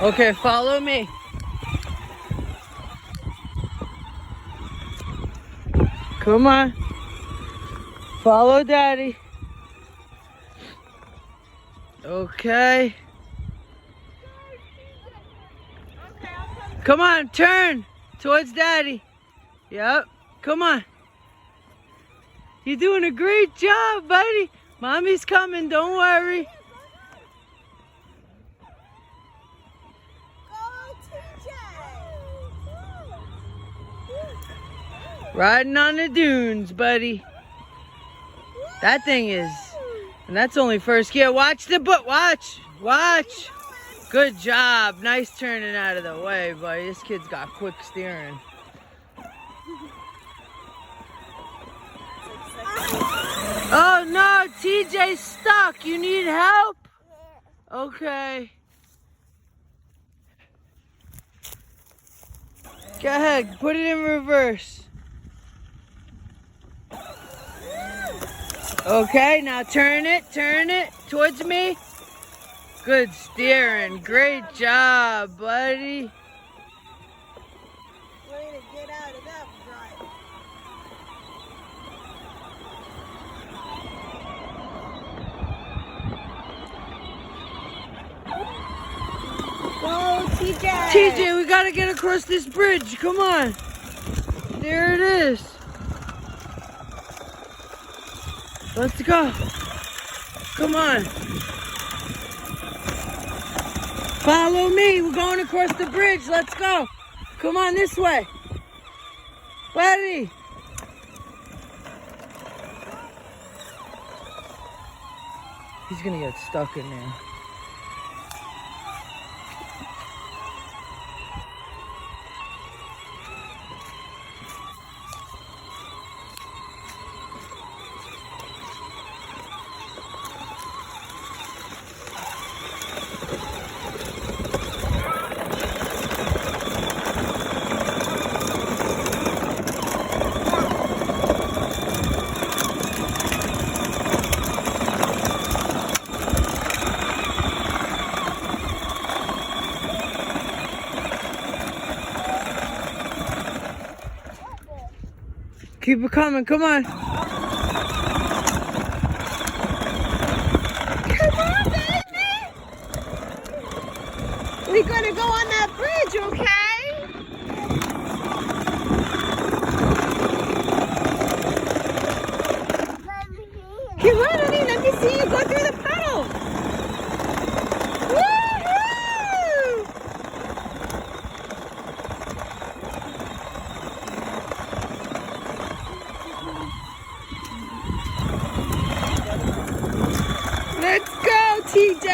Okay, follow me. Come on. Follow Daddy. Okay. Come on, turn towards Daddy. Yep. Come on. You're doing a great job, buddy. Mommy's coming, don't worry. Riding on the dunes, buddy. That thing is, and that's only first gear. Watch the butt, watch. Good job. Nice turning out of the way, buddy. This kid's got quick steering. Oh no, TJ's stuck. You need help? Okay. Go ahead, put it in reverse. Okay, now turn it towards me. Good steering. Great job, buddy. Way to get out of that drive. Go, TJ. TJ, we gotta get across this bridge. Come on. There it is. Let's go. Come on. Follow me. We're going across the bridge. Let's go. Come on this way. Buddy. He's gonna get stuck in there. Keep it coming, come on. Come on, baby. We're gonna go on that bridge, okay? Come on, honey, let me see you go through the puddles. Woohoo! Let's go, TJ.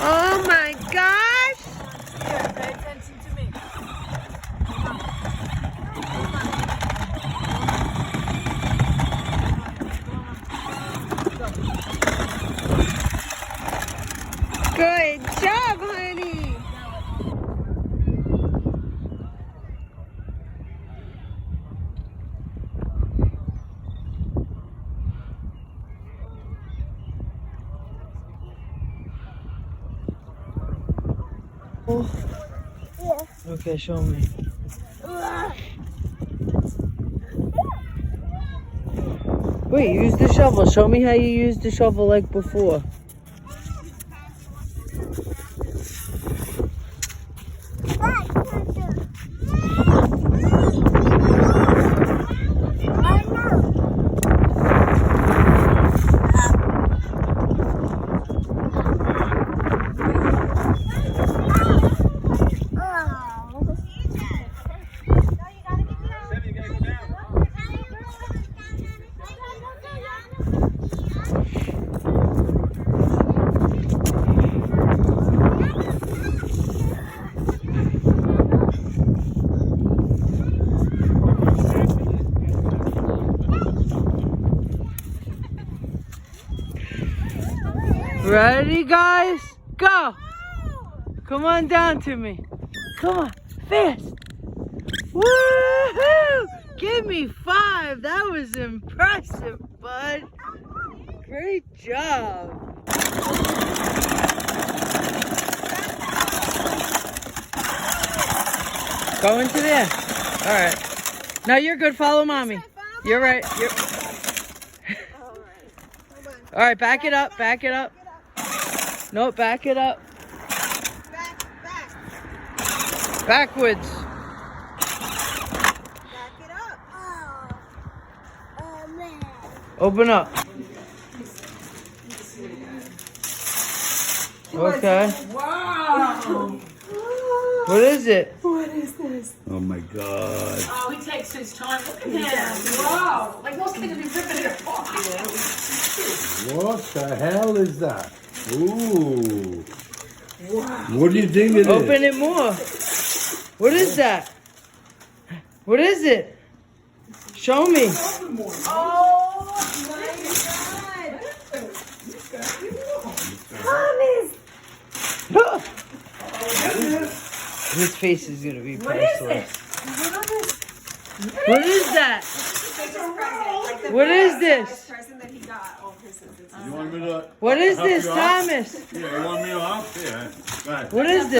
Oh my gosh. Here, pay attention to me. Good job, honey. Okay, show me. Wait, use the shovel. Show me how you used the shovel like before. Ready, guys? Go! Come on down to me. Come on, fast. Woohoo! Give me 5. That was impressive, bud. Great job. Go into there. All right. Now you're good. Follow mommy. You're right. You're... All right, back it up. Back it up. No, back it up. Backwards. Back it up. Oh, man. Open up. Okay. Wow. What is it? What is this? Oh my God. Oh, he takes his time. Look at him. Wow. Like most kids would be ripping it apart. What the hell is that? Ooh. Wow. What do you think it is? Open it more. What is that? What is it? Show me. Oh my God. His face is gonna be What is priceless. it? What is that? What is this? Present that he got all Christmas. You want me to? What is help this, you out? Thomas? Yeah, you want me to help? Yeah. Go ahead. What is this?